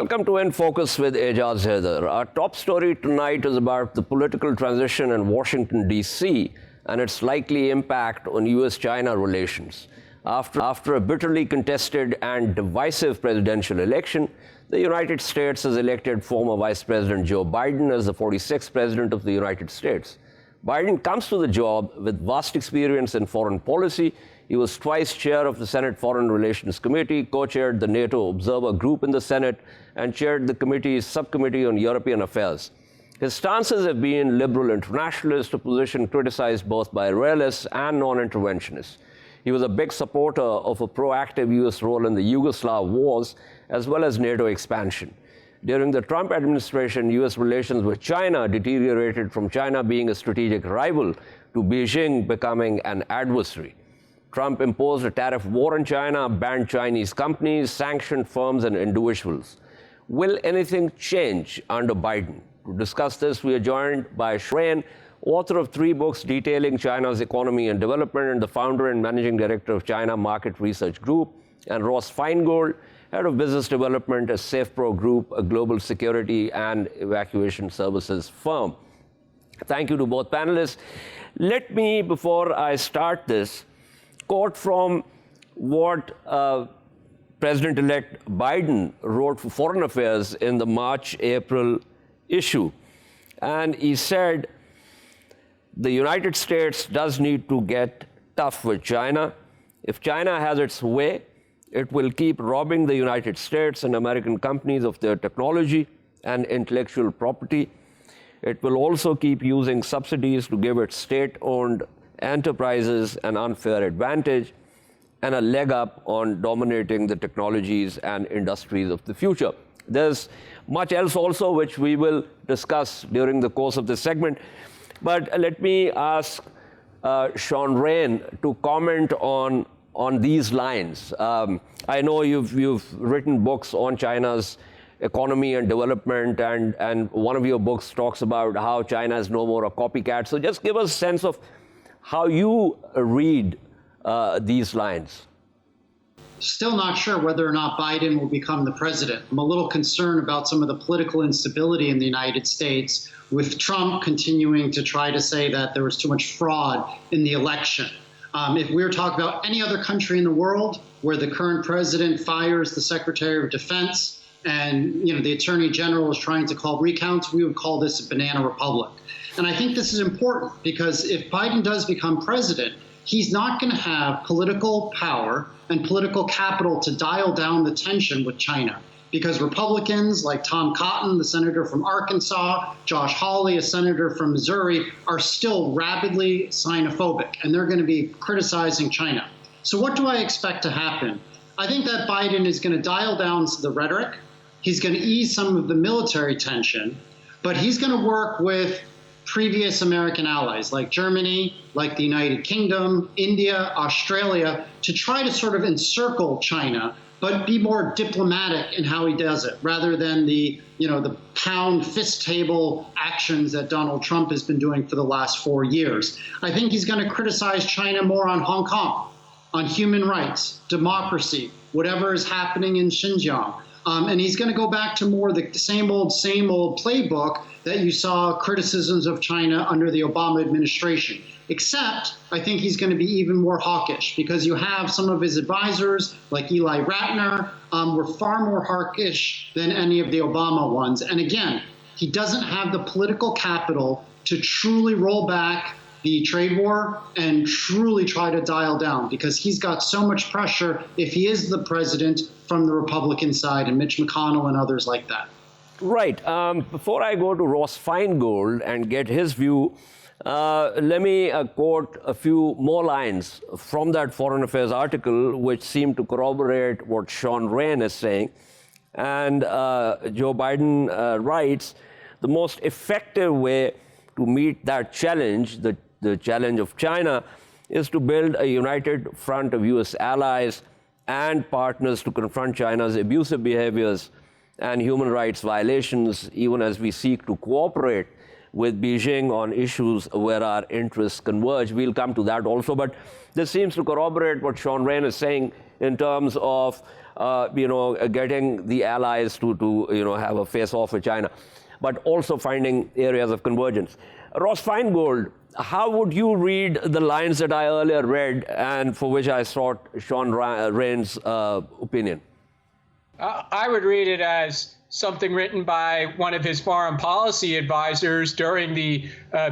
Welcome to In Focus with Ejaz Haider. Our top story tonight is about the political transition in Washington, D.C. and its likely impact on U.S.-China relations. After a bitterly contested and divisive presidential election, the United States has elected former Vice President Joe Biden as the 46th President of the United States. Biden comes to the job with vast experience in foreign policy. He was twice chair of the Senate Foreign Relations Committee, co-chaired the NATO Observer Group in the Senate, and chaired the committee's subcommittee on European affairs. His stances have been liberal internationalist, a position criticized both by realists and non-interventionists. He was a big supporter of a proactive U.S. role in the Yugoslav wars, as well as NATO expansion. During the Trump administration, U.S. relations with China deteriorated from China being a strategic rival to Beijing becoming an adversary. Trump imposed a tariff war on China, banned Chinese companies, sanctioned firms and individuals. Will anything change under Biden? To discuss this, we are joined by Sean Rane, author of 3 books detailing China's economy and development, and the founder and managing director of China Market Research Group, and Ross Feingold, head of business development at SafePro Group, a global security and evacuation services firm. Thank you to both panelists. Let me, before I start this, quote from what President-elect Biden wrote for Foreign Affairs in the March-April issue. And he said, the United States does need to get tough with China. If China has its way, it will keep robbing the United States and American companies of their technology and intellectual property. It will also keep using subsidies to give its state-owned enterprises an unfair advantage and a leg up on dominating the technologies and industries of the future. There's much else also which we will discuss during the course of this segment. But let me ask Sean Rane to comment on these lines. I know you've written books on China's economy and development, and one of your books talks about how China is no more a copycat. So just give us a sense of how you read these lines. Still not sure whether or not Biden will become the president. I'm a little concerned about some of the political instability in the United States, with Trump continuing to try to say that there was too much fraud in the election. If we were talking about any other country in the world where the current president fires the Secretary of Defense and the Attorney General is trying to call recounts, we would call this a banana republic. And I think this is important because if Biden does become president, he's not going to have political power and political capital to dial down the tension with China. Because Republicans like Tom Cotton, the senator from Arkansas, Josh Hawley, a senator from Missouri, are still rabidly xenophobic, and they're going to be criticizing China. So what do I expect to happen? I think that Biden is going to dial down the rhetoric. He's going to ease some of the military tension, but he's going to work with previous American allies like Germany, like the United Kingdom, India, Australia, to try to sort of encircle China, but be more diplomatic in how he does it, rather than the pound fist table actions that Donald Trump has been doing for the last 4 years. I think he's going to criticize China more on Hong Kong, on human rights, democracy, whatever is happening in Xinjiang. And he's going to go back to more the same old playbook that you saw criticisms of China under the Obama administration. Except, I think he's going to be even more hawkish because you have some of his advisors, like Eli Ratner, were far more hawkish than any of the Obama ones. And again, he doesn't have the political capital to truly roll back the trade war and truly try to dial down, because he's got so much pressure if he is the president from the Republican side, and Mitch McConnell and others like that. Right. Before I go to Ross Feingold and get his view, let me quote a few more lines from that Foreign Affairs article, which seem to corroborate what Sean Rane is saying. And Joe Biden writes, the most effective way to meet that challenge, the challenge of China, is to build a united front of U.S. allies and partners to confront China's abusive behaviors and human rights violations, even as we seek to cooperate with Beijing on issues where our interests converge. We'll come to that also, but this seems to corroborate what Sean Rane is saying in terms of getting the allies to have a face-off with China, but also finding areas of convergence. Ross Feingold, how would you read the lines that I earlier read and for which I sought Sean Raine's opinion? I would read it as something written by one of his foreign policy advisors during the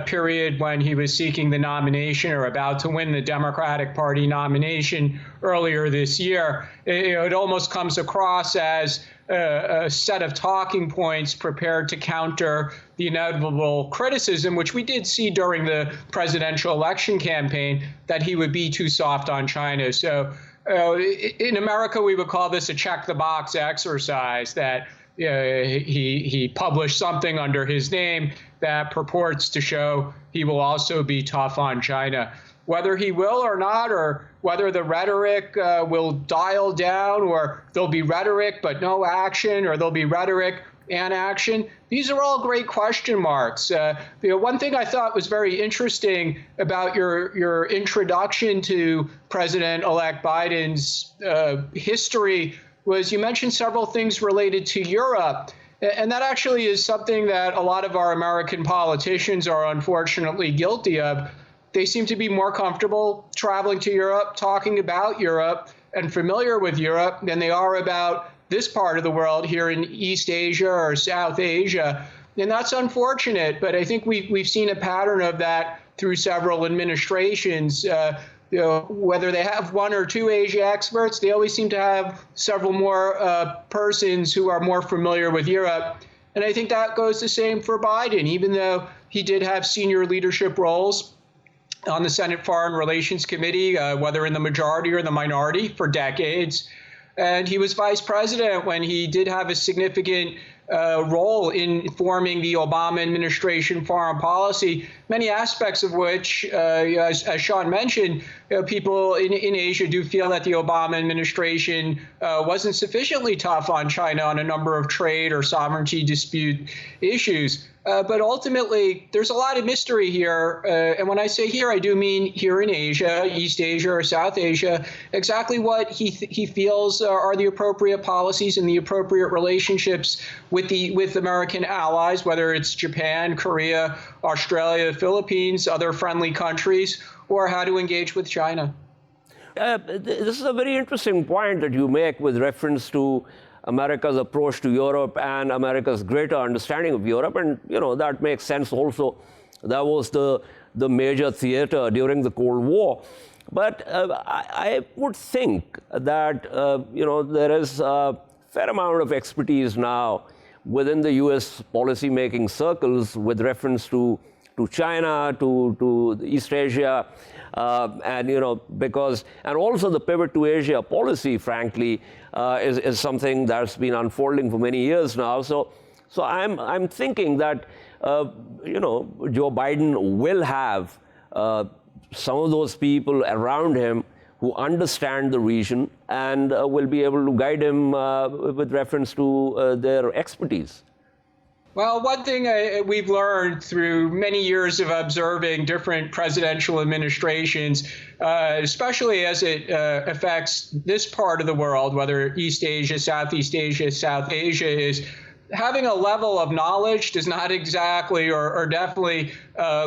period when he was seeking the nomination or about to win the Democratic Party nomination earlier this year. It almost comes across as a set of talking points prepared to counter the inevitable criticism, which we did see during the presidential election campaign, that he would be too soft on China. So in America, we would call this a check-the-box exercise, that he published something under his name that purports to show he will also be tough on China. Whether he will or not, or whether the rhetoric will dial down, or there'll be rhetoric but no action, or there'll be rhetoric and action, these are all great question marks. One thing I thought was very interesting about your introduction to President-elect Biden's history was you mentioned several things related to Europe. And that actually is something that a lot of our American politicians are unfortunately guilty of. They seem to be more comfortable traveling to Europe, talking about Europe, and familiar with Europe than they are about this part of the world here in East Asia or South Asia. And that's unfortunate, but I think we've seen a pattern of that through several administrations. Whether they have one or two Asia experts, they always seem to have several more persons who are more familiar with Europe. And I think that goes the same for Biden, even though he did have senior leadership roles on the Senate Foreign Relations Committee, whether in the majority or the minority, for decades. And he was vice president when he did have a significant role in forming the Obama administration foreign policy, many aspects of which, as Sean mentioned, people in Asia do feel that the Obama administration wasn't sufficiently tough on China on a number of trade or sovereignty dispute issues. But ultimately, there's a lot of mystery here. And when I say here, I do mean here in Asia, East Asia or South Asia, exactly what he feels are the appropriate policies and the appropriate relationships with American allies, whether it's Japan, Korea, Australia, Philippines, other friendly countries, or how to engage with China. This is a very interesting point that you make with reference to America's approach to Europe and America's greater understanding of Europe. And, that makes sense also. That was the major theater during the Cold War. But I would think that, there is a fair amount of expertise now within the U.S. policymaking circles with reference to China, to East Asia, and also the pivot to Asia policy, frankly, is something that's been unfolding for many years now. So I'm thinking that Joe Biden will have some of those people around him who understand the region and will be able to guide him with reference to their expertise. Well, one thing we've learned through many years of observing different presidential administrations, especially as it affects this part of the world, whether East Asia, Southeast Asia, South Asia, is having a level of knowledge does not exactly or definitely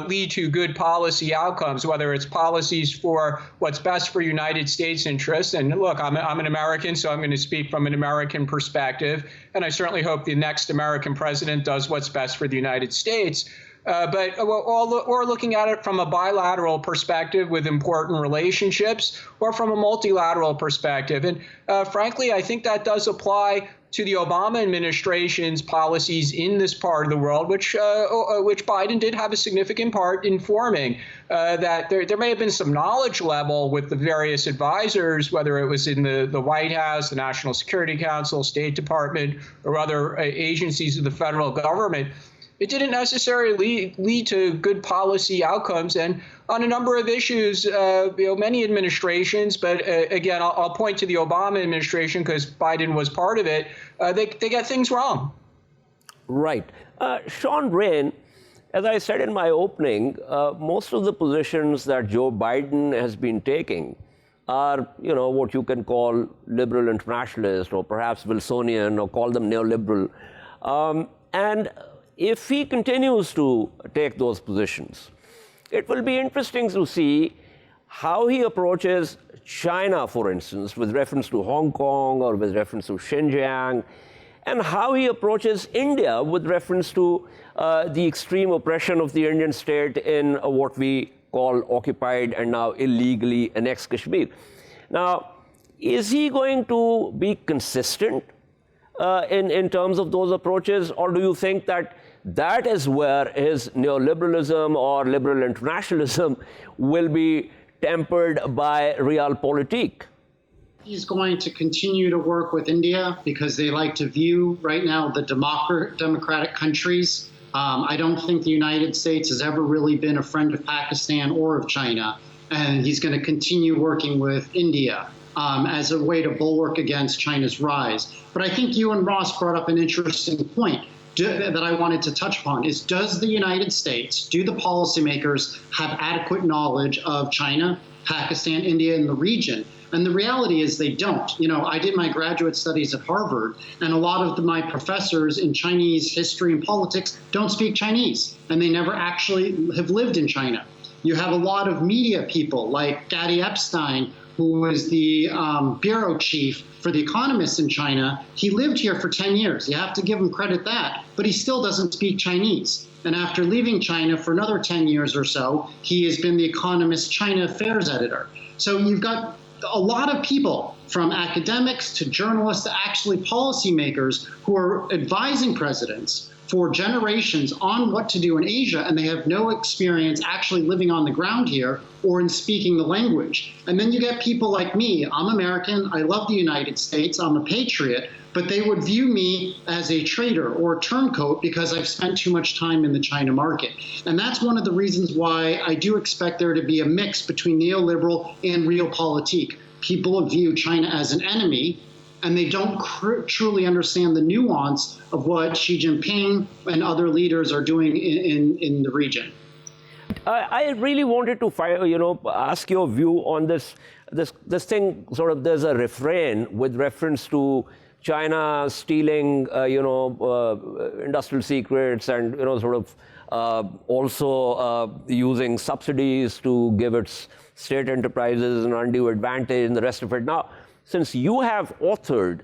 lead to good policy outcomes, whether it's policies for what's best for United States interests. And look, I'm an American, so I'm going to speak from an American perspective. And I certainly hope the next American president does what's best for the United States. But we're looking at it from a bilateral perspective with important relationships, or from a multilateral perspective. And frankly, I think that does apply to the Obama administration's policies in this part of the world, which Biden did have a significant part in forming. That there may have been some knowledge level with the various advisors, whether it was in the White House, the National Security Council, State Department, or other agencies of the federal government. It didn't necessarily lead to good policy outcomes. And on a number of issues, many administrations, but again, I'll point to the Obama administration because Biden was part of it, they get things wrong. Right. Sean Raine, as I said in my opening, most of the positions that Joe Biden has been taking are, what you can call liberal internationalist or perhaps Wilsonian or call them neoliberal. And if he continues to take those positions, it will be interesting to see how he approaches China, for instance, with reference to Hong Kong or with reference to Xinjiang, and how he approaches India with reference to the extreme oppression of the Indian state in what we call occupied and now illegally annexed Kashmir. Now, is he going to be consistent in terms of those approaches, or do you think that that is where his neoliberalism or liberal internationalism will be tempered by realpolitik? He's going to continue to work with India because they like to view right now the democratic countries. I don't think the United States has ever really been a friend of Pakistan or of China. And he's going to continue working with India as a way to bulwark against China's rise. But I think you and Ross brought up an interesting point that I wanted to touch upon is, does the United States, do the policymakers have adequate knowledge of China, Pakistan, India, and the region? And the reality is they don't. I did my graduate studies at Harvard, and a lot of my professors in Chinese history and politics don't speak Chinese, and they never actually have lived in China. You have a lot of media people like Gadi Epstein, who was the bureau chief for The Economist in China. He lived here for 10 years. You have to give him credit that, but he still doesn't speak Chinese. And after leaving China for another 10 years or so, he has been The Economist China affairs editor. So you've got a lot of people, from academics to journalists to actually policymakers, who are advising presidents for generations on what to do in Asia, and they have no experience actually living on the ground here or in speaking the language. And then you get people like me. I'm American. I love the United States. I'm a patriot. But they would view me as a traitor or a turncoat because I've spent too much time in the China market. And that's one of the reasons why I do expect there to be a mix between neoliberal and realpolitik. People view China as an enemy, and they don't truly understand the nuance of what Xi Jinping and other leaders are doing in the region. I really wanted to ask your view on this thing. Sort of, there's a refrain with reference to China stealing, industrial secrets and, also using subsidies to give its state enterprises an undue advantage and the rest of it. Now, since you have authored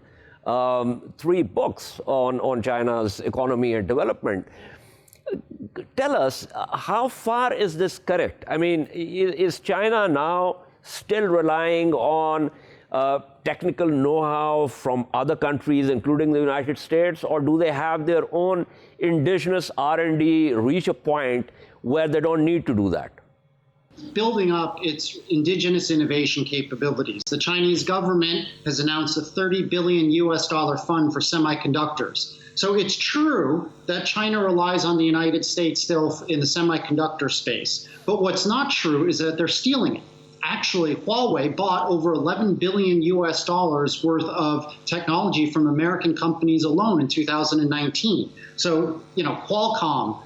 3 books on China's economy and development, tell us, how far is this correct? I mean, is China now still relying on technical know-how from other countries, including the United States, or do they have their own indigenous R&D reach a point where they don't need to do that? Building up its indigenous innovation capabilities. The Chinese government has announced a $30 billion fund for semiconductors. So it's true that China relies on the United States still in the semiconductor space. But what's not true is that they're stealing it. Actually, Huawei bought over $11 billion worth of technology from American companies alone in 2019. So, Qualcomm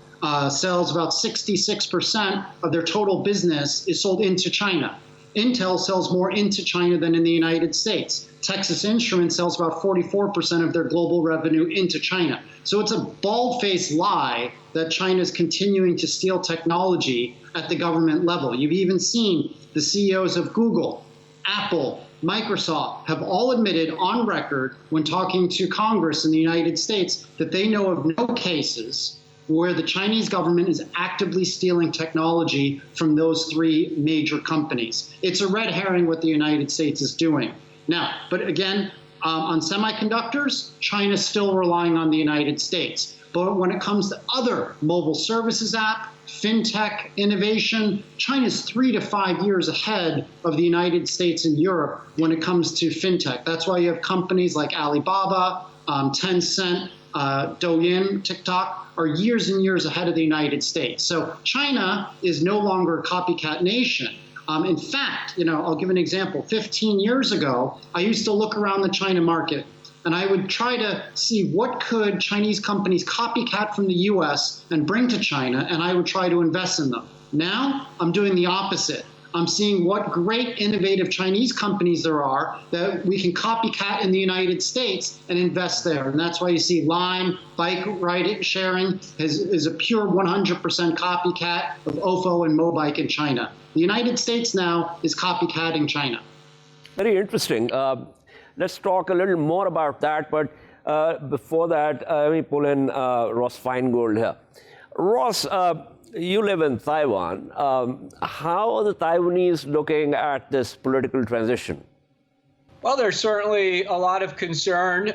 sells about 66% of their total business is sold into China. Intel sells more into China than in the United States. Texas Instruments sells about 44% of their global revenue into China. So it's a bald-faced lie that China is continuing to steal technology at the government level. You've even seen the CEOs of Google, Apple, Microsoft have all admitted on record when talking to Congress in the United States that they know of no cases where the Chinese government is actively stealing technology from those 3 major companies. It's a red herring what the United States is doing. Now, but again, on semiconductors, China's still relying on the United States. But when it comes to other mobile services app, fintech, innovation, China's 3 to 5 years ahead of the United States and Europe when it comes to fintech. That's why you have companies like Alibaba, Tencent, Douyin, TikTok are years and years ahead of the United States. So China is no longer a copycat nation. In fact, I'll give an example. 15 years ago, I used to look around the China market and I would try to see what could Chinese companies copycat from the US and bring to China, and I would try to invest in them. Now, I'm doing the opposite. I'm seeing what great innovative Chinese companies there are that we can copycat in the United States and invest there. And that's why you see Lime, bike ride sharing is a pure 100% copycat of Ofo and Mobike in China. The United States now is copycatting China. Very interesting. Let's talk a little more about that. But before that, let me pull in Ross Feingold here. Ross, you live in Taiwan. How are the Taiwanese looking at this political transition? Well, there's certainly a lot of concern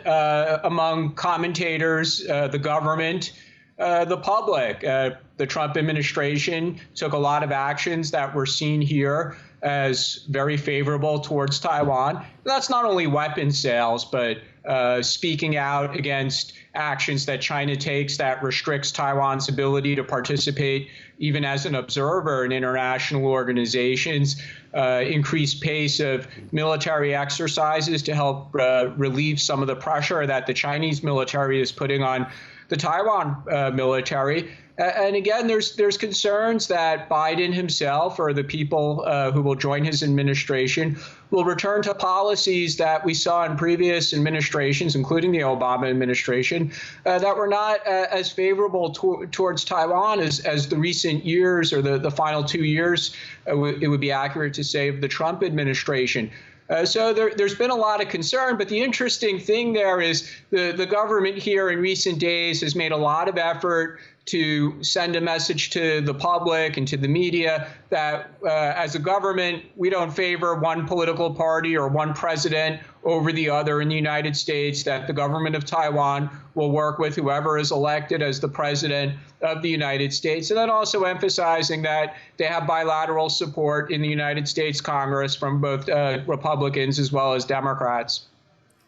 among commentators, the government, the public. The Trump administration took a lot of actions that were seen here as very favorable towards Taiwan. And that's not only weapons sales, but speaking out against actions that China takes that restricts Taiwan's ability to participate even as an observer in international organizations, increased pace of military exercises to help relieve some of the pressure that the Chinese military is putting on the Taiwan military. And again, there's concerns that Biden himself or the people who will join his administration will return to policies that we saw in previous administrations, including the Obama administration, that were not as favorable towards Taiwan as the recent years or the final 2 years, it would be accurate to say, of the Trump administration. So there's been a lot of concern, but the interesting thing there is the government here in recent days has made a lot of effort to send a message to the public and to the media that as a government, we don't favor one political party or one president over the other in the United States, that the government of Taiwan will work with whoever is elected as the president of the United States. And then also emphasizing that they have bilateral support in the United States Congress from both Republicans as well as Democrats.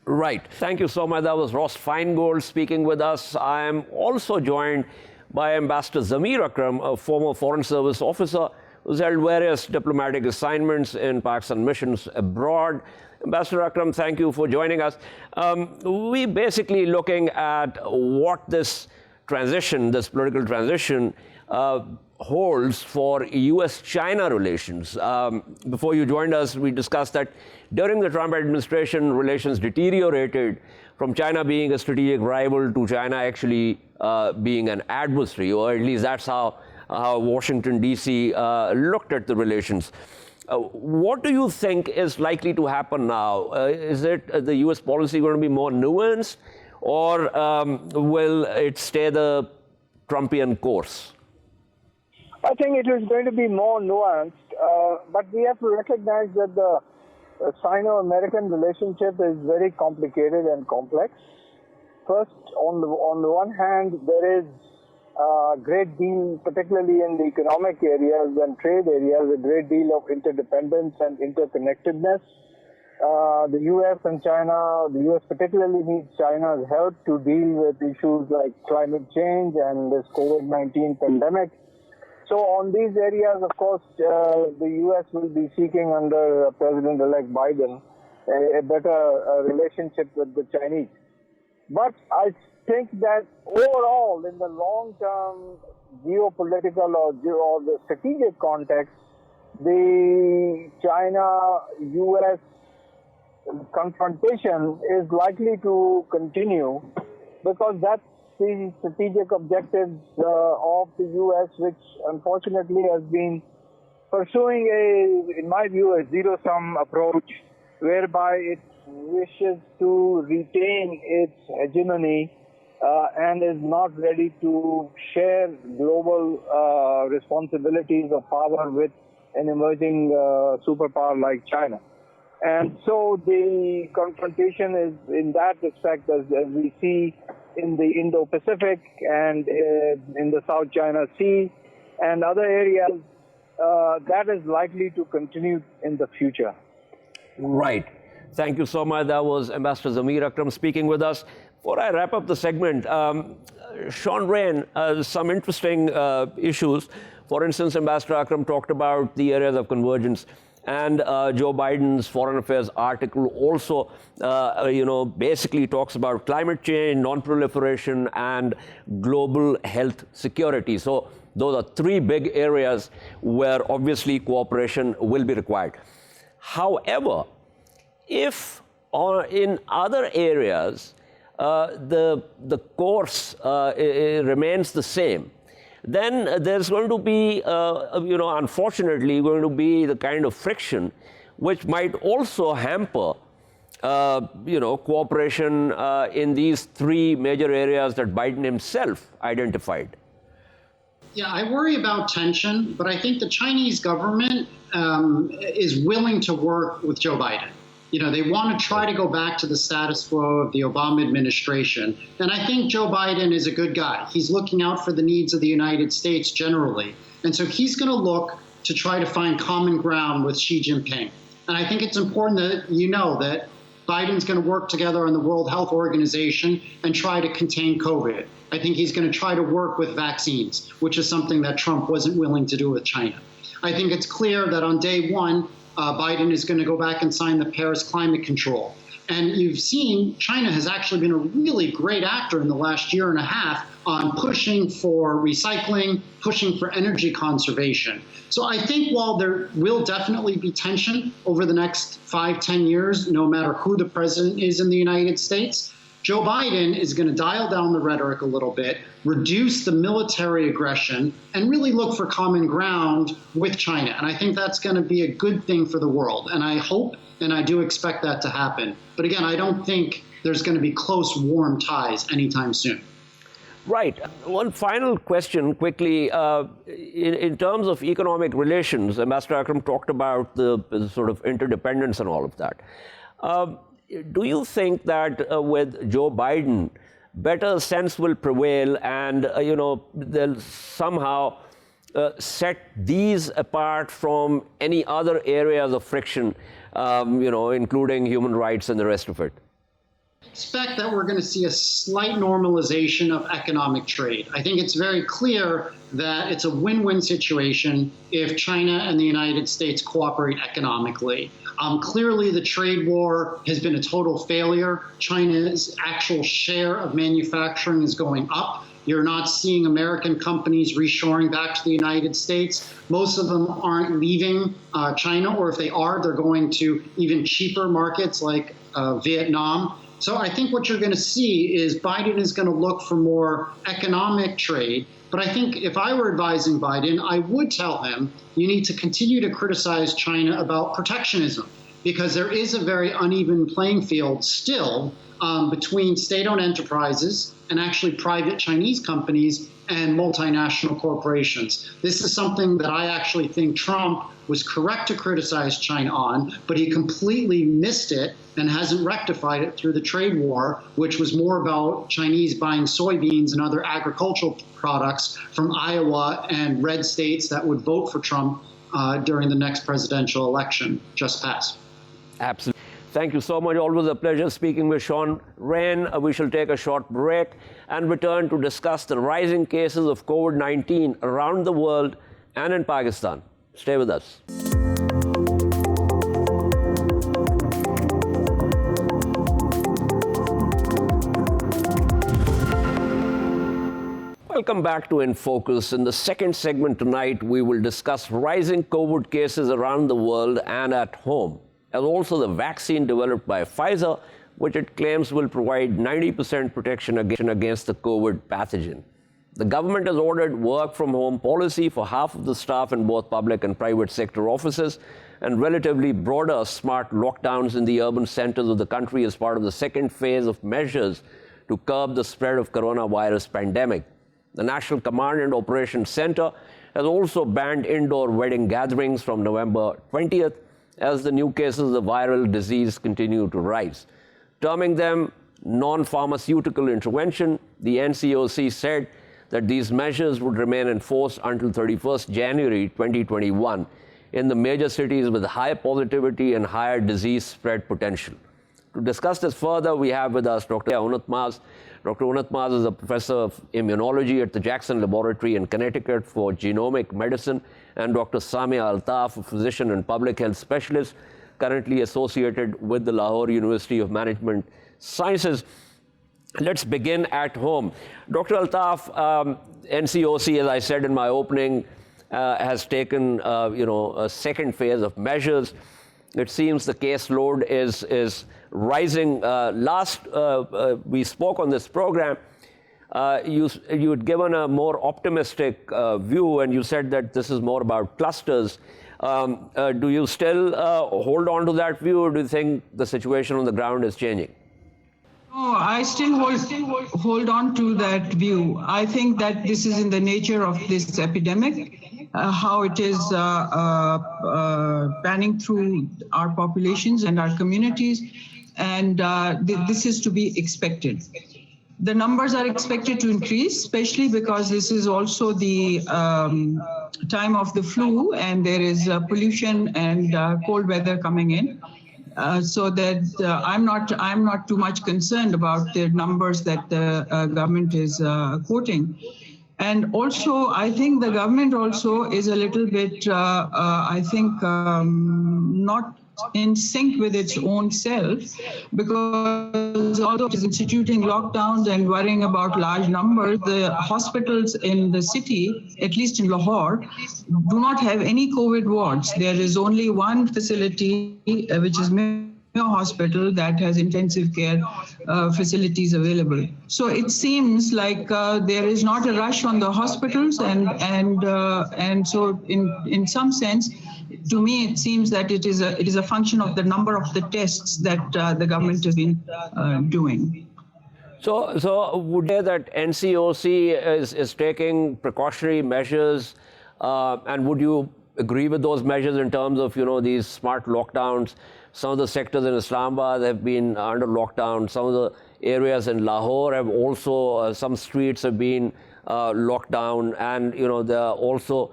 Right. Thank you so much. That was Ross Feingold speaking with us. I am also joined by Ambassador Zamir Akram, a former Foreign Service officer who's held various diplomatic assignments in Pakistan missions abroad. Ambassador Akram, thank you for joining us. We're basically looking at what this transition, this political transition, holds for U.S.-China relations. Before you joined us, we discussed that during the Trump administration, relations deteriorated from China being a strategic rival to China actually being an adversary, or at least that's how Washington, D.C. Looked at the relations. What do you think is likely to happen now? Is it the U.S. policy going to be more nuanced, or will it stay the Trumpian course? I think it is going to be more nuanced, but we have to recognize that the Sino-American relationship is very complicated and complex. First, on the one hand, there is a great deal, particularly in the economic areas and trade areas, a great deal of interdependence and interconnectedness. The U.S. and China, the U.S. particularly needs China's help to deal with issues like climate change and this COVID-19 pandemic. So on these areas, of course, the U.S. will be seeking under President-elect Biden a better relationship with the Chinese. But I think that overall, in the long-term geopolitical or the strategic context, the China-U.S. confrontation is likely to continue because that's the strategic objectives of the U.S., which unfortunately has been pursuing in my view, a zero-sum approach, whereby it wishes to retain its hegemony and is not ready to share global responsibilities of power with an emerging superpower like China. And so the confrontation is in that respect, as we see in the Indo-Pacific and in the South China Sea and other areas, that is likely to continue in the future. Right. Thank you so much. That was Ambassador Zamir Akram speaking with us. Before I wrap up the segment, Sean Rain, some interesting issues. For instance, Ambassador Akram talked about the areas of convergence. And Joe Biden's Foreign Affairs article also, basically talks about climate change, non-proliferation, and global health security. So Those are three big areas where obviously cooperation will be required. However, if in other areas the course remains the same, then there's going to be, unfortunately, going to be the kind of friction which might also hamper, cooperation in these three major areas that Biden himself identified. Yeah, I worry about tension, but I think the Chinese government is willing to work with Joe Biden. They want to try to go back to the status quo of the Obama administration. And I think Joe Biden is a good guy. He's looking out for the needs of the United States generally. And so he's going to look to try to find common ground with Xi Jinping. And I think it's important that that Biden's going to work together on the World Health Organization and try to contain COVID. I think he's going to try to work with vaccines, which is something that Trump wasn't willing to do with China. I think it's clear that on day one, Biden is going to go back and sign the Paris Climate Control. And you've seen China has actually been a really great actor in the last year and a half on pushing for recycling, pushing for energy conservation. So I think while there will definitely be tension over the next 5-10 years, no matter who the president is in the United States, Joe Biden is going to dial down the rhetoric a little bit, reduce the military aggression, and really look for common ground with China. And I think that's going to be a good thing for the world. And I hope and I do expect that to happen. But again, I don't think there's going to be close, warm ties anytime soon. Right. One final question quickly. In terms of economic relations, Ambassador Akram talked about the sort of interdependence and all of that. Do you think that with Joe Biden, better sense will prevail and, they'll somehow set these apart from any other areas of friction, including human rights and the rest of it? I expect that we're going to see a slight normalization of economic trade. I think it's very clear that it's a win-win situation if China and the United States cooperate economically. Clearly, the trade war has been a total failure. China's actual share of manufacturing is going up. You're not seeing American companies reshoring back to the United States. Most of them aren't leaving China, or if they are, they're going to even cheaper markets like Vietnam. So I think what you're going to see is Biden is going to look for more economic trade. But I think if I were advising Biden, I would tell him you need to continue to criticize China about protectionism, because there is a very uneven playing field still between state-owned enterprises and actually private Chinese companies and multinational corporations. This is something that I actually think Trump was correct to criticize China on, but he completely missed it and hasn't rectified it through the trade war, which was more about Chinese buying soybeans and other agricultural products from Iowa and red states that would vote for Trump during the next presidential election just passed. Absolutely. Thank you so much. Always a pleasure speaking with Sean Raine. We shall take a short break and return to discuss the rising cases of COVID-19 around the world and in Pakistan. Stay with us. Welcome back to In Focus. In the second segment tonight, we will discuss rising COVID cases around the world and at home, as also the vaccine developed by Pfizer, which it claims will provide 90% protection against the COVID pathogen. The government has ordered work-from-home policy for half of the staff in both public and private sector offices, and relatively broader smart lockdowns in the urban centers of the country as part of the second phase of measures to curb the spread of coronavirus pandemic. The National Command and Operations Center has also banned indoor wedding gatherings from November 20th as the new cases of the viral disease continue to rise. Terming them non-pharmaceutical intervention, the NCOC said that these measures would remain in force until 31st January 2021 in the major cities with high positivity and higher disease spread potential. To discuss this further, we have with us Dr. Unat Mas. Dr. Unat Mas is a professor of immunology at the Jackson Laboratory in Connecticut for genomic medicine, and Dr. Samia Altaf, a physician and public health specialist, currently associated with the Lahore University of Management Sciences. let's begin at home. Dr. Altaf, NCOC, as I said in my opening, has taken a second phase of measures. It seems the caseload is rising. Last we spoke on this program, you had given a more optimistic view, and you said that this is more about clusters. Do you still hold on to that view, or do you think the situation on the ground is changing? Oh, I still hold on to that view. I think that this is in the nature of this epidemic, how it is panning through our populations and our communities, and this is to be expected. The numbers are expected to increase, especially because this is also the time of the flu, and there is pollution and cold weather coming in. So that I'm not too much concerned about the numbers that the government is quoting. And also, I think the government also is a little bit, not in sync with its own self, because although it is instituting lockdowns and worrying about large numbers, the hospitals in the city, at least in Lahore, do not have any COVID wards. There is only one facility, which is Mayo Hospital, that has intensive care facilities available. So it seems like there is not a rush on the hospitals, and so in some sense, to me, it seems that it is a function of the number of the tests that the government has been doing. So would you say that NCOC is taking precautionary measures, and would you agree with those measures in terms of these smart lockdowns? Some of the sectors in Islamabad have been under lockdown. Some of the areas in Lahore have also some streets have been locked down, and there are also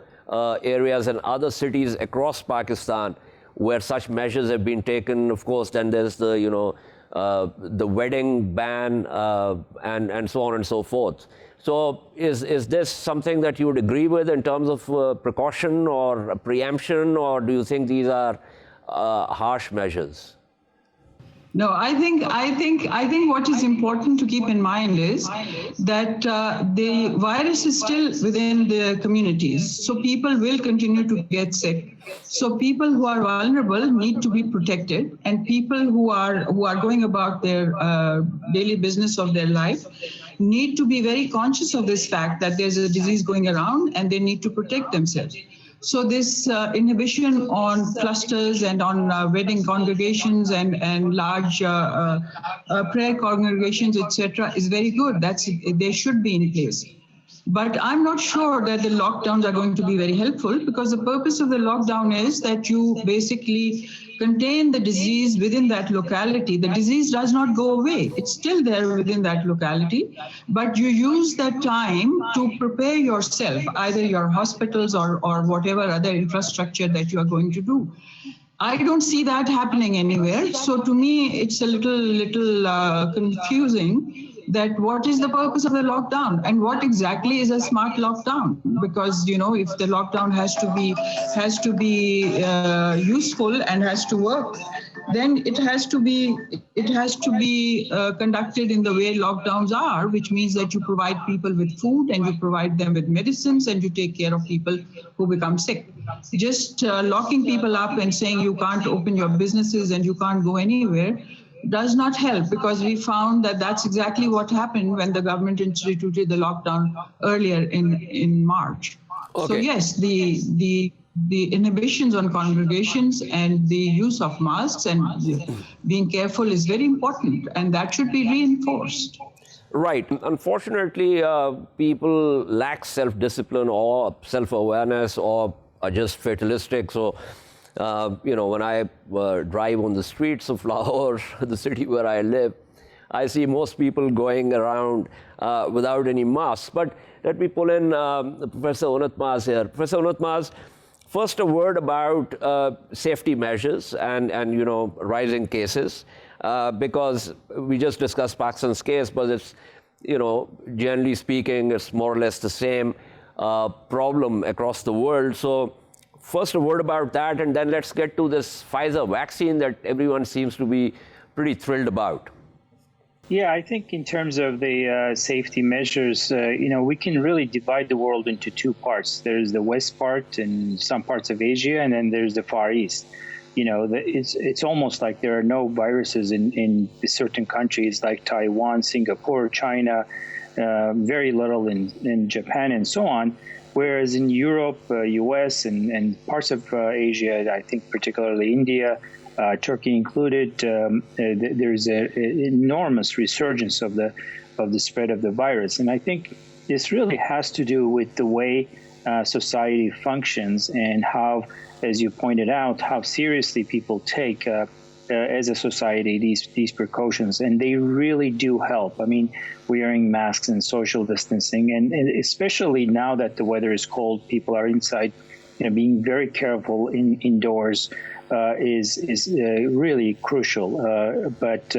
areas in other cities across Pakistan where such measures have been taken. Of course, then there's the wedding ban and so on and so forth. So is this something that you would agree with in terms of precaution or preemption, or do you think these are harsh measures? No, I think what is important to keep in mind is that the virus is still within the communities, so people will continue to get sick. So people who are vulnerable need to be protected, and people who are going about their daily business of their life need to be very conscious of this fact that there's a disease going around, and they need to protect themselves. So this inhibition on clusters and on wedding congregations and large prayer congregations, etc., is very good. They should be in place. But I'm not sure that the lockdowns are going to be very helpful, because the purpose of the lockdown is that you basically contain the disease within that locality. The disease does not go away. It's still there within that locality, but you use that time to prepare yourself, either your hospitals or whatever other infrastructure that you are going to do. I don't see that happening anywhere. So to me, it's a little confusing that what is the purpose of the lockdown and what exactly is a smart lockdown? Because if the lockdown has to be useful and has to work, then it has to be conducted in the way lockdowns are, which means that you provide people with food and you provide them with medicines and you take care of people who become sick. Just locking people up and saying you can't open your businesses and you can't go anywhere does not help, because we found that that's exactly what happened when the government instituted the lockdown earlier in March. Okay. So yes, the inhibitions on congregations and the use of masks and being careful is very important, and that should be reinforced. Right. Unfortunately, people lack self-discipline or self-awareness, or are just fatalistic. So when I drive on the streets of Lahore, the city where I live, I see most people going around without any masks. But let me pull in Professor Unat here. Professor Unat, first a word about safety measures and rising cases, because we just discussed Pakistan's case, but it's, generally speaking, it's more or less the same problem across the world. So first, a word about that, and then let's get to this Pfizer vaccine that everyone seems to be pretty thrilled about. Yeah, I think in terms of the safety measures, we can really divide the world into two parts. There's the West part and some parts of Asia, and then there's the Far East. It's almost like there are no viruses in certain countries like Taiwan, Singapore, China, very little in Japan and so on. Whereas in Europe, US, and parts of Asia, I think particularly India, Turkey included, there's an enormous resurgence of the spread of the virus. And I think this really has to do with the way society functions and how, as you pointed out, how seriously people take as a society these precautions, and they really do help. I mean, wearing masks and social distancing, and especially now that the weather is cold, people are inside, being very careful indoors is really crucial. But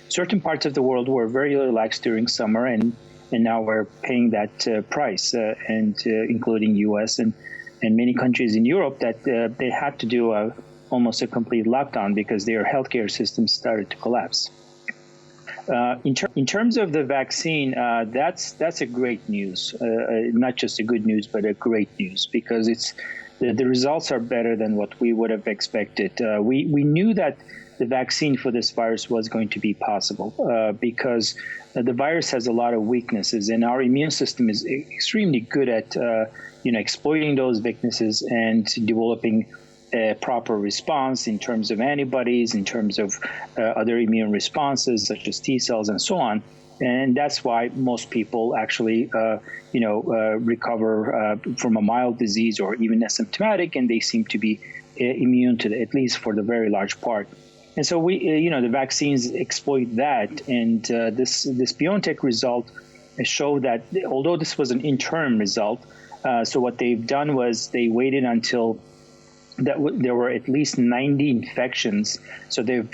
certain parts of the world were very relaxed during summer, and now we're paying that price, and including U.S. and many countries in Europe that they had to do almost a complete lockdown because their healthcare systems started to collapse. In terms of the vaccine, that's a great news, not just a good news, but a great news, because the results are better than what we would have expected. We knew that the vaccine for this virus was going to be possible because the virus has a lot of weaknesses, and our immune system is extremely good at exploiting those weaknesses and developing a proper response in terms of antibodies, in terms of other immune responses such as T cells and so on. And that's why most people actually, recover from a mild disease or even asymptomatic, and they seem to be immune to at least for the very large part. And so the vaccines exploit that. And this BioNTech result showed that although this was an interim result, so what they've done was they waited until there were at least 90 infections. So they've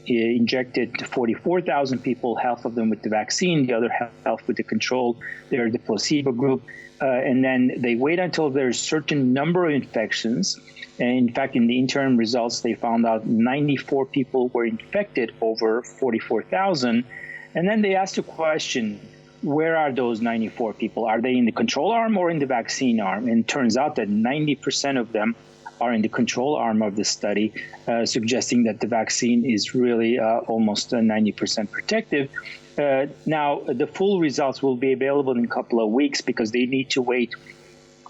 injected 44,000 people, half of them with the vaccine, the other half with the control. They're the placebo group. And then they wait until there's a certain number of infections. And in fact, in the interim results, they found out 94 people were infected over 44,000. And then they asked the question, where are those 94 people? Are they in the control arm or in the vaccine arm? And it turns out that 90% of them are in the control arm of the study, suggesting that the vaccine is really almost 90% protective. Now, the full results will be available in a couple of weeks because they need to wait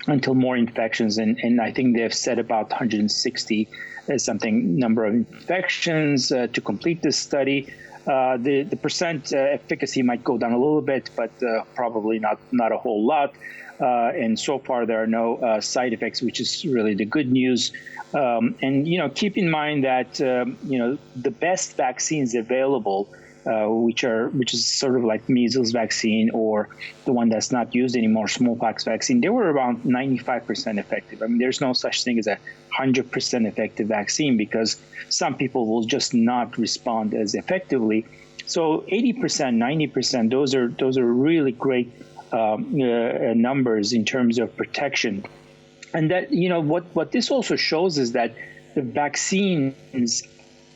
until more infections. And I think they've said about 160 something number of infections to complete this study. The percent efficacy might go down a little bit, but probably not a whole lot. And so far, there are no side effects, which is really the good news. And, keep in mind that, the best vaccines available, which is sort of like measles vaccine or the one that's not used anymore, smallpox vaccine, they were around 95% effective. I mean, there's no such thing as a 100% effective vaccine because some people will just not respond as effectively. So 80%, 90%, those are really great numbers in terms of protection. And that, what this also shows is that the vaccines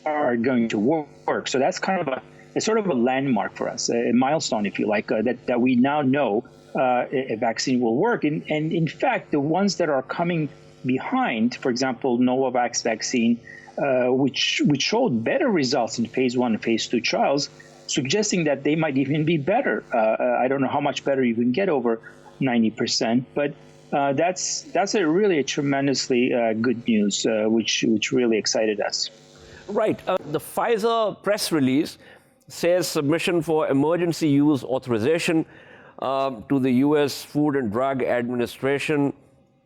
are going to work. So that's kind of a sort of a landmark for us, a milestone, if you like, that we now know a vaccine will work. And in fact, the ones that are coming behind, for example, Novavax vaccine, which showed better results in phase 1 and phase 2 trials, suggesting that they might even be better. I don't know how much better you can get over 90%, but that's a tremendously good news, which really excited us. Right. The Pfizer press release says submission for emergency use authorization to the U.S. Food and Drug Administration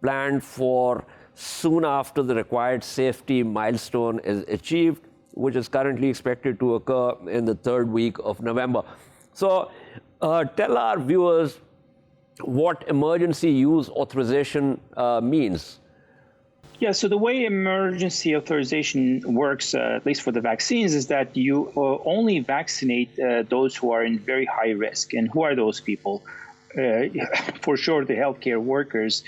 planned for soon after the required safety milestone is achieved, which is currently expected to occur in the third week of November. So tell our viewers what emergency use authorization means. Yeah, so the way emergency authorization works, at least for the vaccines, is that you only vaccinate those who are in very high risk. And who are those people? For sure, the healthcare workers.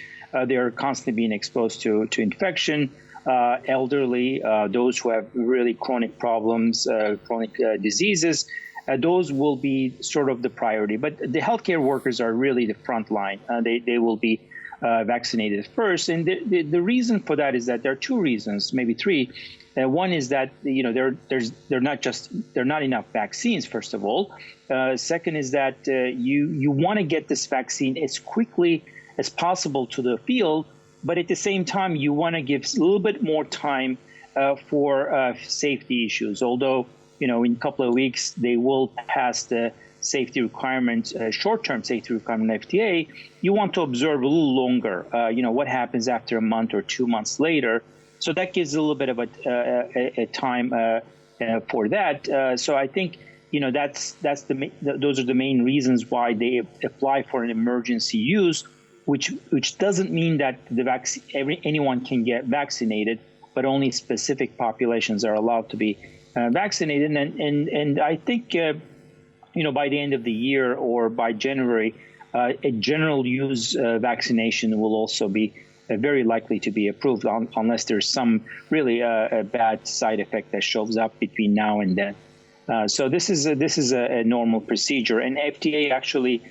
They are constantly being exposed to infection. Elderly, those who have really chronic problems, chronic diseases, those will be sort of the priority. But the healthcare workers are really the front line. They will be vaccinated first. And the reason for that is that there are two reasons, maybe three. One is that there are not enough vaccines. First of all, second is that you want to get this vaccine as quickly as possible to the field, but at the same time you want to give a little bit more time for safety issues. Although in a couple of weeks they will pass the safety requirements, short-term safety requirement FDA. You want to observe a little longer. What happens after a month or 2 months later. So that gives a little bit of a time for that. So I think those are the main reasons why they apply for an emergency use, which doesn't mean that anyone can get vaccinated, but only specific populations are allowed to be vaccinated. And I think by the end of the year or by January, a general use vaccination will also be very likely to be approved unless there's some really a bad side effect that shows up between now and then. So this is a normal procedure, and FDA actually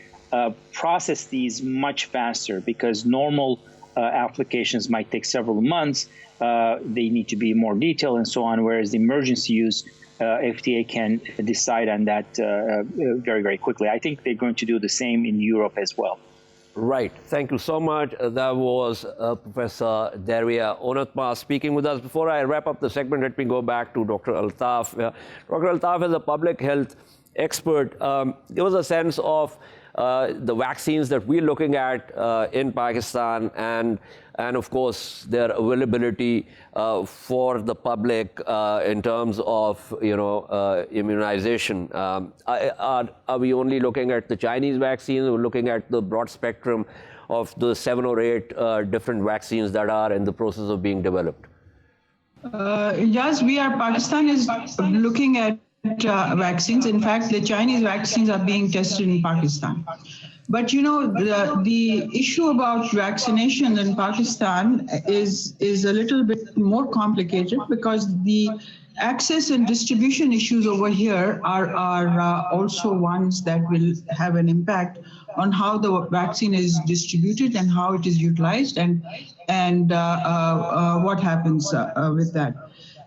process these much faster because normal applications might take several months. They need to be more detailed and so on, whereas the emergency use, FDA can decide on that very, very quickly. I think they're going to do the same in Europe as well. Right. Thank you so much. That was Professor Daria Onatma speaking with us. Before I wrap up the segment, let me go back to Dr. Altaf. Dr. Altaf is a public health expert. There was a sense of the vaccines that we're looking at in Pakistan and of course their availability for the public in terms of immunization. Are we only looking at the Chinese vaccines? We're looking at the broad spectrum of the 7 or 8 different vaccines that are in the process of being developed. Yes, Pakistan is looking at vaccines. In fact, the Chinese vaccines are being tested in Pakistan. But the issue about vaccination in Pakistan is a little bit more complicated because the access and distribution issues over here are also ones that will have an impact on how the vaccine is distributed and how it is utilized and what happens with that.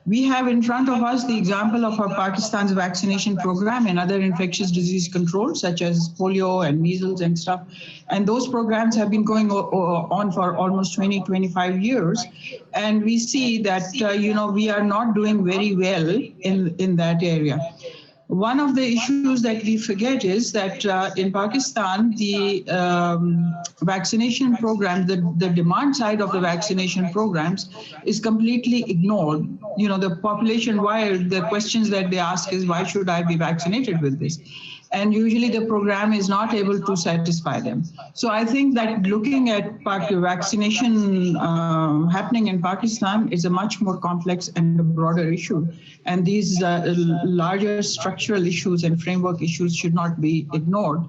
We have in front of us the example of Pakistan's vaccination program and other infectious disease control, such as polio and measles and stuff. And those programs have been going on for almost 20, 25 years. And we see that, we are not doing very well in that area. One of the issues that we forget is that in Pakistan, the vaccination program, the demand side of the vaccination programs is completely ignored. The population-wide, the questions that they ask is, why should I be vaccinated with this? And usually the program is not able to satisfy them. So I think that looking at vaccination happening in Pakistan is a much more complex and a broader issue. And these larger structural issues and framework issues should not be ignored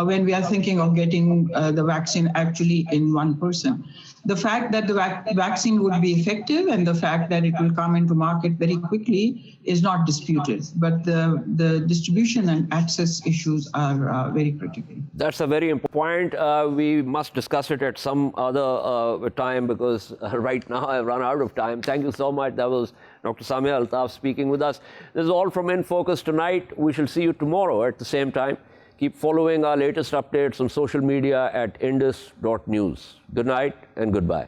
when we are thinking of getting the vaccine actually in one person. The fact that the vaccine would be effective and the fact that it will come into market very quickly is not disputed, but the distribution and access issues are very critical. That's a very important point. We must discuss it at some other time because right now I've run out of time. Thank you so much. That was Dr. Samia Altaf speaking with us. This is all from In Focus tonight. We shall see you tomorrow at the same time. Keep following our latest updates on social media at indus.news. Good night and goodbye.